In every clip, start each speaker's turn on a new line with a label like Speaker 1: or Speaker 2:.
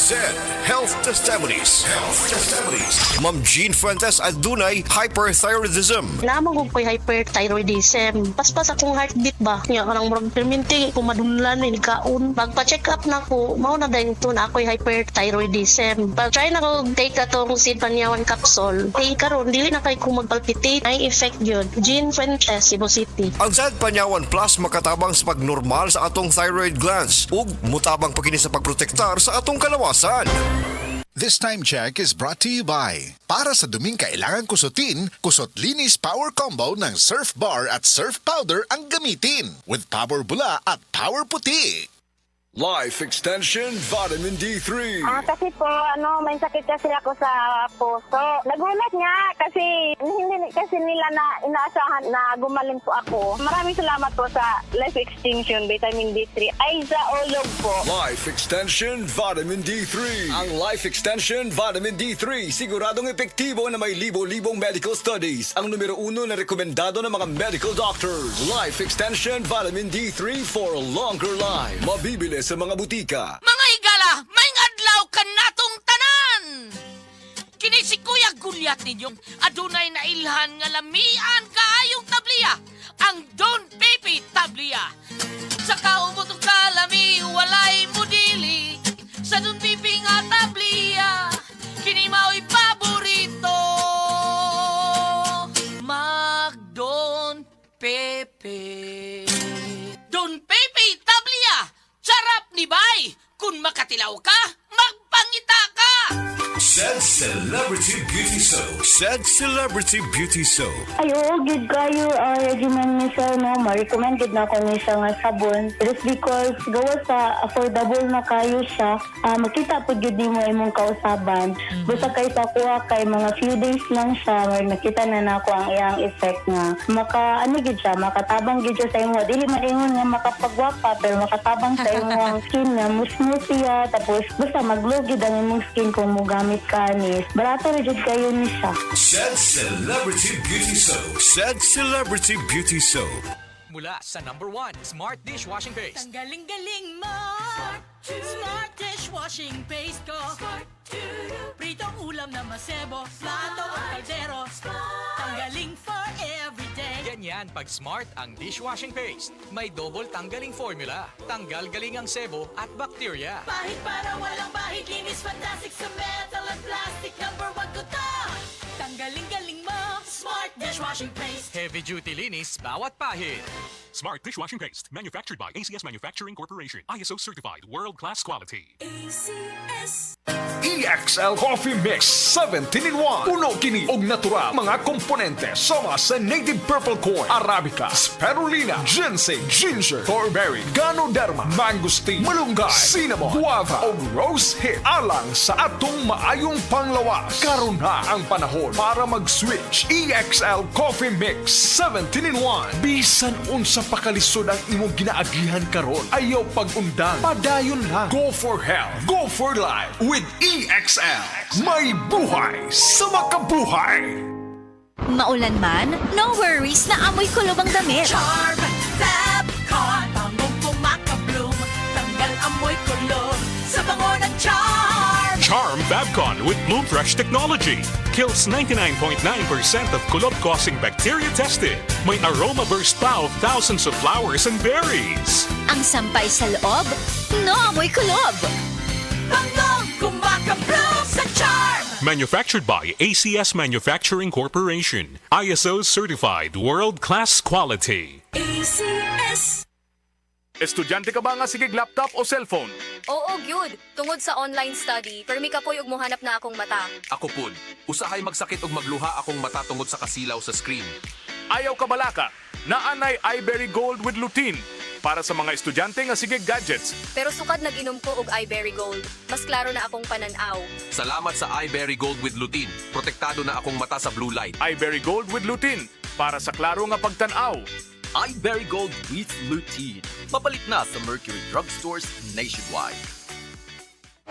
Speaker 1: ZED Health Testimonies. Ma'am Jean Fuentes adunay hyperthyroidism.
Speaker 2: Naman ko ko'y hyperthyroidism. Paspas akong heartbeat ba? Nga kanang murag perminti kung madunlan na nikaon. Pagpa-check up na ko, mao na dahil ito na ako'y hyperthyroidism. Pag-try na ko take atong Sid Panyawan capsule. Karon dili na kay ko magpalpitate. Ay effect yun. Jean Fuentes, Cebu City.
Speaker 1: Ang ZED Panyawan Plus makatabang sa pagnormal sa atong thyroid glands ug mutabang pagkini sa pagprotektar sa atong kalawasan.
Speaker 3: This time check is brought to you by para sa duming kailangan kusutin, Kusot Linis Power Combo ng Surf Bar at Surf Powder ang gamitin with Power Bula at Power Puti.
Speaker 4: Life Extension Vitamin D3.
Speaker 5: Kasi po, may sakit kasi ako sa puso. Nagulat nga kasi hindi kasi nila na inaasahan na gumaling po ako. Maraming salamat po sa Life Extension Vitamin D3. Aiza Olog po.
Speaker 4: Life Extension Vitamin D3. Ang Life Extension Vitamin D3 siguradong epektibo na may libo-libong medical studies. Ang numero 1 na rekomendado ng mga medical doctors. Life Extension Vitamin D3 for a longer life. Mabibili sa mga butika.
Speaker 6: Mga higala, may adlaw ka natong tanan! Kini si Kuya Gulyat ninyong adunay na ilhan nga lamian kaayong tabliya, ang Don Pepe tabliya. Sa kaumutong kalami, walay mudili, sa Don Pepe nga tabliya, kini mao'y paborito. Mag Don Pepe. Don Pepe tabliya! Sarap ni Bay! Kung makatilaw ka, magpangita ka!
Speaker 1: ZED Celebrity Beauty Soap. ZED Celebrity Beauty Soap.
Speaker 5: Ay, oo, good kayo. Regimen ni sir, no? Ma-recommended na ako ni siya nga sabon. It is because gawa sa affordable na kayo siya, makita po yun mo imong kausaban. Basta kayo sa kuha kay mga few days lang siya, nakita na ako ang iyang effect nga. Makatabang gid siya sa imo. Dili maingon nga makapagwapa, pero makatabang sa imong skin nga musmus siya. Tapos basta mag-glow gid ang imong skin kung mugamit ka ni. Barato rin jud kayo ni siya.
Speaker 1: ZED Celebrity Beauty Soap. ZED Celebrity Beauty Soap.
Speaker 7: Mula sa #1 Smart Dishwashing Paste.
Speaker 6: Ang galing-galing mo! Smart dishwashing paste ko. Pritong ulam na masebo, plato o kaldero. Tanggaling for everyday.
Speaker 7: Ganyan pag Smart ang dishwashing paste. May double tanggaling formula. Tanggal galing ang sebo at bakterya.
Speaker 6: Bahid para walang bahid, linis fantastic sa metal at plastic. #1 ko to! Tanggaling-galing mo! Smart dishwashing paste.
Speaker 7: Heavy duty linis bawat pahid.
Speaker 8: Smart Dishwashing Paste, manufactured by ACS Manufacturing Corporation. ISO certified, world-class quality.
Speaker 4: EXL Coffee Mix 17-in-1. Puno kini og natural mga komponente sama sa native purple corn, arabica, spirulina, ginseng, ginger, thornberry, ganoderma, mangosteen, malunggay, cinnamon, guava ug rose hip alang sa atong maayong panglawas. Karon na ang panahon para mag-switch. EXL Coffee Mix 17-in-1. Bisan unsa pakalisod ang imong ginaagihan karon, ayaw pag-undang, padayon lang. Go for health, go for life with EXL. May buhay sa makabuhay.
Speaker 9: Maulan man, no worries na amoy kulob ang damit.
Speaker 6: Charm Fabcon, bangong pumakabloom. Tanggal amoy kulob sa bango ng Charm.
Speaker 8: Charm Fabcon with Bloom Fresh technology. Kills 99.9% of kulob-causing bacteria tested. May aroma burst pa of thousands of flowers and berries.
Speaker 9: Ang sampay sa loob, no amoy kulob.
Speaker 6: Bangong kumakabloom sa Charm.
Speaker 8: Manufactured by ACS Manufacturing Corporation. ISO certified, world-class quality.
Speaker 6: ACS.
Speaker 10: Estudyante ka ba nga sigig laptop o cellphone?
Speaker 11: Oo, gyud. Tungod sa online study, permi ka po'y ug mohanap na akong mata.
Speaker 12: Ako pud, usahay magsakit ug magluha akong mata tungod sa kasilaw sa screen.
Speaker 10: Ayaw ka balaka, naanay iBerry Gold with lutein para sa mga estudyante nga sigig gadgets.
Speaker 11: Pero sukad nag-inom ko og iBerry Gold. Mas klaro na akong pananaw.
Speaker 12: Salamat sa iBerry Gold with lutein. Protektado na akong mata sa blue light.
Speaker 10: iBerry Gold with lutein para sa klaro nga pagtanaw.
Speaker 13: iBerry Gold with lutein. Mapalit na sa Mercury Drugstores nationwide.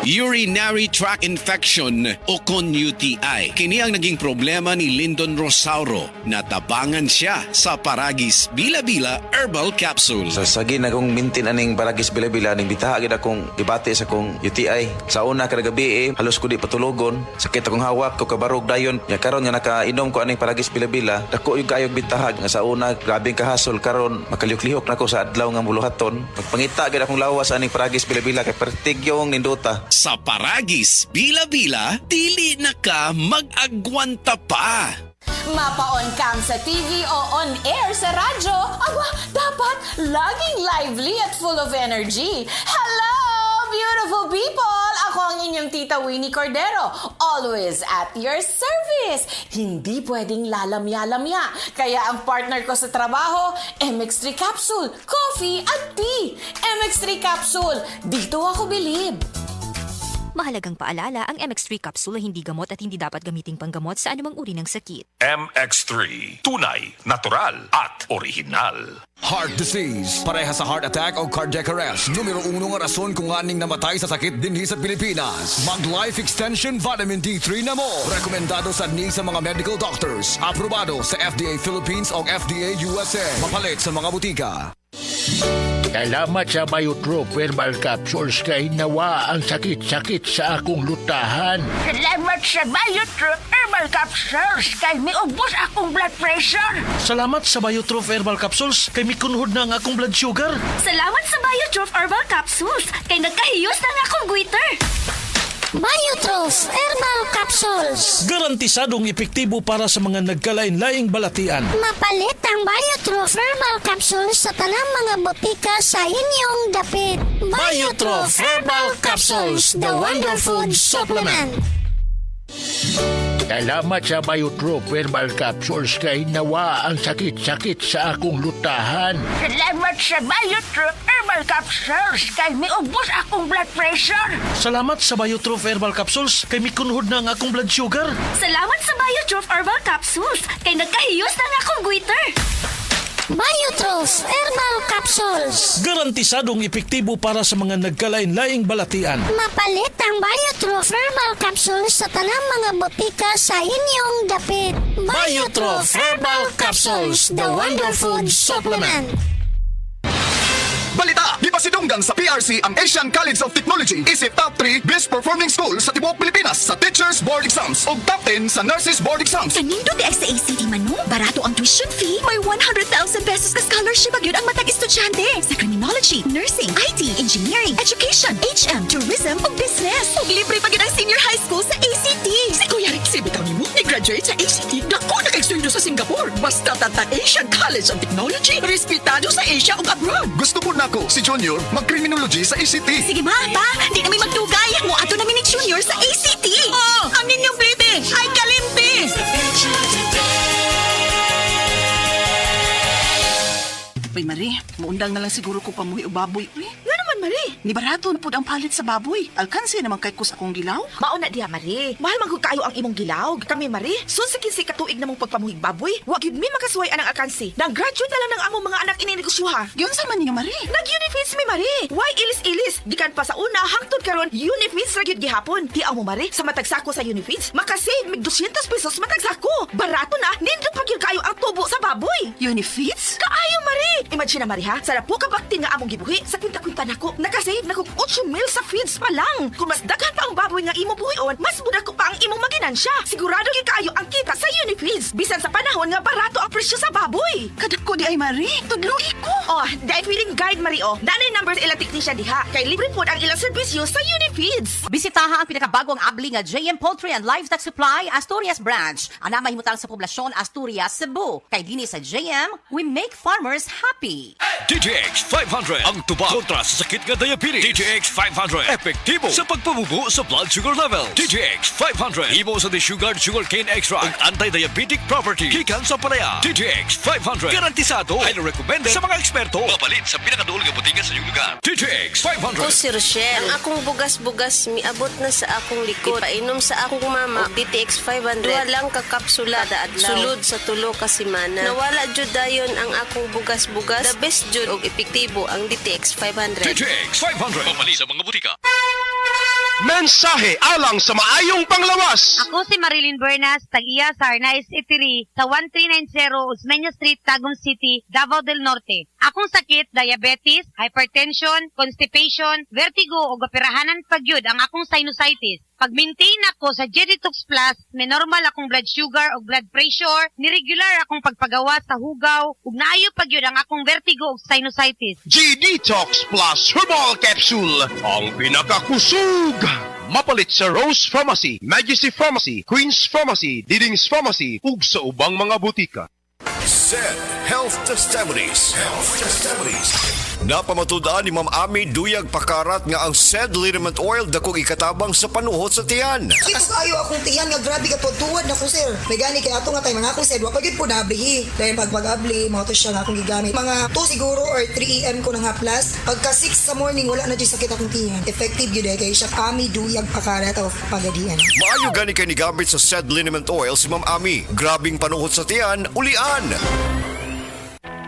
Speaker 13: Urinary tract infection o kon UTI. Kini ang naging problema ni Lyndon Rosauro. Natabangan siya sa Paragis Bila-Bila Herbal Capsule.
Speaker 14: Sa sagi na kong mintin aning Paragis Bila-Bila, ning bitahagin akong debate sa kong UTI. Sa una kada gabi halos ko di patulogon. Sakit akong hawak ko kabarog dayon. Nya karon nga nakainom ko aning Paragis Bila-Bila, dako yung kayog bitahag nga sa una grabing kahasol karon makalihok-lihok nako sa adlaw nga muluhaton. Magpangita gid akong lawas aning Paragis Bila-Bila kay pertigyong nindota.
Speaker 13: Sa Paragis Bila-Bila, dili na ka mag-agwanta pa.
Speaker 15: Mapa-on cam sa TV o on air sa radyo, aba, dapat laging lively at full of energy. Hello, beautiful people! Ako ang inyong tita Winnie Cordero, always at your service. Hindi pwedeng lalamya-lamya. Kaya ang partner ko sa trabaho, MX3 Capsule, coffee at tea. MX3 Capsule, dito ako bilib.
Speaker 9: Mahalagang paalala, ang MX3 capsule ay hindi gamot at hindi dapat gamiting panggamot sa anumang uri ng sakit.
Speaker 16: MX3. Tunay, natural, at original.
Speaker 4: Heart disease, pareha sa heart attack o cardiac arrest. Numero 1 nga rason kung aning namatay sa sakit dinhi sa Pilipinas. Mag-Life Extension Vitamin D3 na mo. Rekomendado sa ni sa mga medical doctors. Aprobado sa FDA Philippines o FDA USA. Mapalit sa mga butika.
Speaker 17: Salamat sa Biotrop Herbal Capsules kay nawa ang sakit-sakit sa akong lutahan.
Speaker 18: Salamat sa Biotrop Herbal Capsules kay miubos akong blood pressure.
Speaker 19: Salamat sa Biotrop Herbal Capsules kay mikunhod na ang akong blood sugar.
Speaker 20: Salamat sa Biotrop Herbal Capsules kay nagkahiyos na ang akong goiter.
Speaker 21: Biotrop Herbal Capsules.
Speaker 19: Garantisadong epektibo para sa mga nagkalain-laing balatian.
Speaker 21: Mapalit ang Biotrop Herbal Capsules sa tanang mga botika sa inyong dapit.
Speaker 19: Biotrop Herbal Capsules, the Wonder Food Supplement.
Speaker 17: Salamat sa Biotrop Herbal Capsules kay nawa ang sakit-sakit sa akong lutahan.
Speaker 18: Salamat sa Biotrop Herbal Capsules kay miubos akong blood pressure.
Speaker 19: Salamat sa Biotrop Herbal Capsules kay mikunhod na ang akong blood sugar.
Speaker 20: Salamat sa Biotrop Herbal Capsules kay nagkahiyos na ang akong goiter.
Speaker 21: Biotrop Herbal Capsules.
Speaker 19: Garantisadong epektibo para sa mga nagkalain-laing balatian.
Speaker 21: Mapalit ang Biotrop Herbal Capsules sa tanang mga botika sa inyong dapit.
Speaker 19: Biotrop Herbal Capsules, the Wonder Food Supplement.
Speaker 22: Balita! Di pa sidunggang sa PRC ang Asian College of Technology. Isip top 3 best performing school sa tibuok Pilipinas sa Teachers Board Exams o top 10 sa Nurses Board Exams.
Speaker 23: Kanindo di ay sa ACT Manu. Barato ang tuition fee. May 100,000 pesos ka scholarship agad ang matag estudyante sa criminology, nursing, IT, engineering, education, HM, tourism o business. Ug libre pa gid ang senior high school sa ACT. Si Kuya Rick bitaw nimo ni-graduate sa ACT. Dako na kay sa Singapore. Basta tata Asian College of Technology. Respetado sa Asia ug abroad.
Speaker 22: Gusto po nako si Junior mag-criminology sa ACT.
Speaker 23: Sige ma, pa. Di namin magdugay. Mo ato namin ni Junior sa ACT. Oh, ang ninyong baby. Ay kalimpi.
Speaker 24: Uy, Marie, maundang na lang siguro ko pamuhi o baboy. Uy, nga naman, Marie. Ni barato na po ang palit sa baboy. Alkansi naman kay kus akong gilaw.
Speaker 25: Mauna diha, Marie. Mahal man kayo ang imong gilaw. Kami, Marie, sunsikin si katuig na mong pagpamuhig baboy. Wag yun mi makasuway anang alkansi. Nag-graduate na lang ng among mga anak ininegosyoha.
Speaker 24: Yun sa man niyo, Marie.
Speaker 25: Nag-unifeeds mi, Marie. Why ilis-ilis? Gikan pa sa una, hangtod karon unifeeds ra gyud gihapon. Di mo, Marie, sa matagsako sa unifeeds, makasave mig 200 pesos matagsako. Barato na, nindot pa gyud kayo ang tubo sa baboy.
Speaker 24: Unifeeds?
Speaker 25: Kaayo, Marie. Imagine na, Marie, ha? Sarap po kabaktin nga among gibuhi. Sa kwinta-kwinta nako, nakasave na kog 8 mil sa feeds pa lang. Kung mas daghan pa ang baboy nga imo buhion, mas muda ko pa ang imong maginansya. Sigurado gyud kaayo ang kita sa Unifeeds. Bisan sa panahon nga barato ang presyo sa baboy.
Speaker 24: Kadako di ay, Marie. Tudluhi ko.
Speaker 25: Oh, dahil feeling guide, Marie, oh. Nanay numbers ilang technician diha. Kay libre po ang ilang serbisyo sa Unifeeds.
Speaker 26: Bisitaha ang pinakabagong abli nga JM Poultry and Livestock Supply Asturias Branch. Ana mahimutang sa poblasyon Asturias, Cebu. Kay dinhi sa JM, we make farmers happy.
Speaker 27: DTX 500 ang tuba kontra sa sakit nga diabetes. DTX 500 epektibo sa pagpabubo sa blood sugar level. DTX 500 imo sa desugared sugarcane extract ug anti-diabetic property gikan sa palaya. DTX 500 garantisado highly recommended sa mga eksperto. Mapalit sa pinakaduol nga botika sa iyong lugar. DTX 500.
Speaker 28: Ako si Rochelle. Ang akong bugas-bugas miabot na sa akong likod. Ipainom sa akong mama og DTX 500. Duha lang ka kapsula kada adlaw. Sulod sa tulo ka semana. Nawala jud dayon ang akong bugas-bugas. The best jud og epektibo ang DTX 500.
Speaker 27: DTX 500. Mapalit sa mga butika.
Speaker 1: Mensahe alang sa maayong panglawas.
Speaker 2: Ako si Marilyn Bernas, tag-iya sa Arnaiz Eatery sa 1390 Osmeña Street, Tagum City, Davao del Norte. Akong sakit, diabetes, hypertension, constipation, vertigo o gapirahanan pagyud ang akong sinusitis. Pag-maintain ako sa G-Detox Plus, may normal akong blood sugar o blood pressure, niregular akong pagpagawa sa hugaw, ug naayo pagyud ang akong vertigo o sinusitis.
Speaker 1: G-Detox Plus Herbal Capsule, ang pinakakusog. Mapalit sa Rose Pharmacy, Majesty Pharmacy, Queen's Pharmacy, Diding's Pharmacy, ug sa ubang mga butika.
Speaker 27: Said Health Testimonies. Napamatudaan ni Ma'am Ami Duyag Pakarat nga ang said liniment oil dakong ikatabang sa panuhot sa tiyan.
Speaker 3: Kitos ayo akong tiyan nga grabe ka tuwad na ko sir. May gani kay ato nga tay mga akong said wa pagid po nablihi. Dahil pag-abli mga to siya nga akong gigamit. Mga 2 siguro or 3 AM ko na nga plus. Pagka 6 sa morning wala na di sakit akong tiyan. Effective gyud kay siya Ami Duyag Pakarat of Pagadian.
Speaker 27: Maayo gani kay ni gamit sa said liniment oil si Ma'am Ami. Grabing panuhot sa tiyan, ulian.